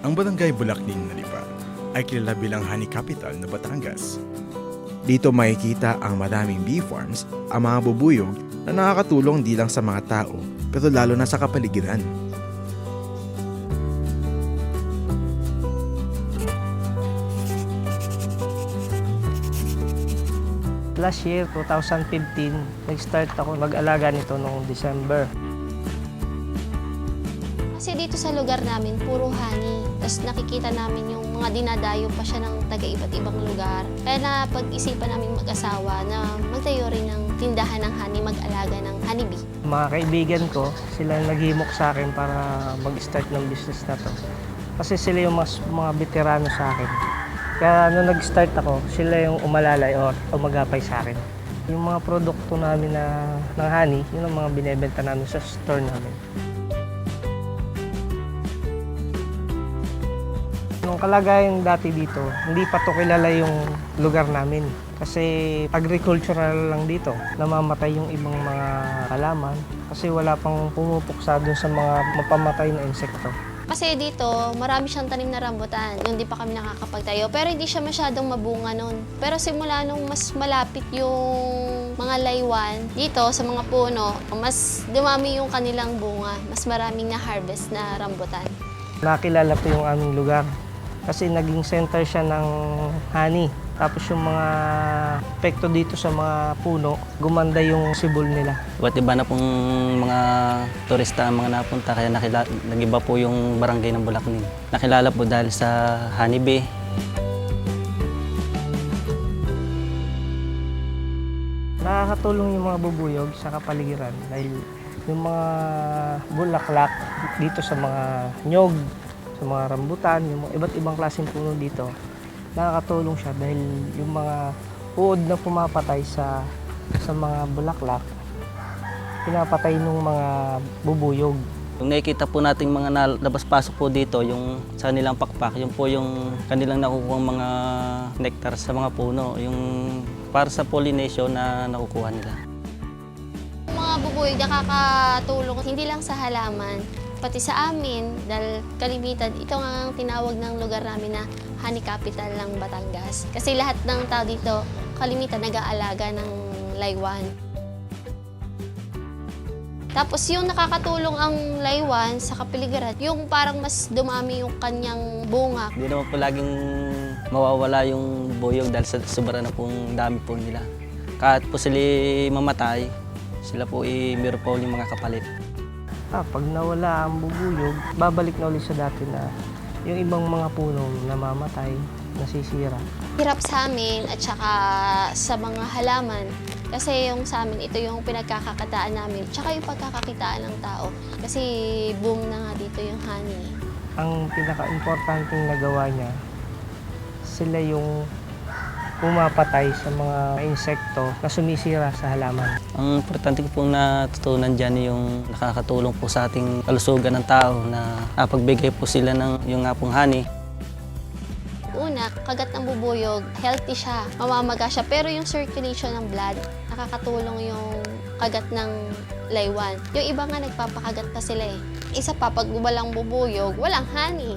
Ang Barangay Bulacning na Lipa ay kilala bilang honey capital na Batangas. Dito makikita ang maraming bee farms, ang mga bubuyog na nakakatulong di lang sa mga tao pero lalo na sa kapaligiran. Last year, 2015, nag-start ako mag-alaga nito noong December. Kasi dito sa lugar namin, puro honey. Tapos nakikita namin yung mga dinadayo pa siya ng taga-iba't ibang lugar. Kaya napag-isipan namin mag-asawa na magtayo rin ng tindahan ng honey, mag-alaga ng honeybee. Mga kaibigan ko, sila naghimok sa akin para mag-start ng business na to. Kasi sila yung mga veterano sa akin. Kaya nung nag-start ako, sila yung umalalay o umagapay sa akin. Yung mga produkto namin ng honey, yun ang mga binebenta namin sa store namin. Nung kalagayan dati dito, hindi pa to kilala yung lugar namin. Kasi agricultural lang dito. Namamatay yung ibang mga halaman kasi wala pang pumupuksa dun sa mga mapamatay na insekto. Kasi dito, marami siyang tanim na rambutan. Nung di pa kami nakakapagtayo. Pero hindi siya masyadong mabunga nun. Pero simula nung mas malapit yung mga laywan, dito sa mga puno, mas dumami yung kanilang bunga. Mas maraming na-harvest na rambutan. Nakilala ko yung aming lugar kasi naging center siya ng honey. Tapos yung mga epekto dito sa mga puno, gumanda yung sibol nila. Iba't iba na pong mga turista ang mga napunta, kaya nag-iba po yung barangay ng Bulacning. Nakilala po dahil sa honeybee. Nakakatulong yung mga bubuyog sa kapaligiran dahil yung mga bulaklak dito sa mga nyog, sa mga rambutan, yung mga iba't ibang klaseng puno dito, nakakatulong siya dahil yung mga uod na pumapatay sa mga bulaklak, pinapatay ng mga bubuyog. Yung nakikita po nating mga nalabas-pasok po dito, yung sa nilang pakpak, yung po yung kanilang nakukuha mga nectar sa mga puno, yung para sa pollination na nakukuha nila. Yung mga bubuyog nakakatulong hindi lang sa halaman, pati sa amin, dahil kalimitan, ito nga ang tinawag ng lugar namin na honey capital ng Batangas. Kasi lahat ng tao dito, kalimitan, nag-aalaga ng laywan. Tapos yung nakakatulong ang laywan sa kapaligiran, yung parang mas dumami yung kanyang bunga. Hindi naman po laging mawawala yung buyog dahil sa sobra na pong dami po nila. Kahit po sila mamatay, sila po meron po yung mga kapalit. Pag nawala ang bubuyog, babalik na ulit sa dati na yung ibang mga puno namamatay, nasisira. Hirap sa amin at saka sa mga halaman. Kasi yung sa amin, ito yung pinagkakakitaan namin, tsaka yung pagkakakitaan ng tao. Kasi boom na nga dito yung honey. Ang pinaka-importanting nagawa niya, sila yung pumapatay sa mga insekto na sumisira sa halaman. Ang importante ko pong natutunan dyan yung nakakatulong po sa ating kalusugan ng tao na napagbigay po sila ng yung nga pong honey. Una, kagat ng bubuyog, healthy siya, mamamaga siya, pero yung circulation ng blood, nakakatulong yung kagat ng laywan. Yung iba nga nagpapakagat pa sila eh. Isa pa, pag walang bubuyog, walang honey.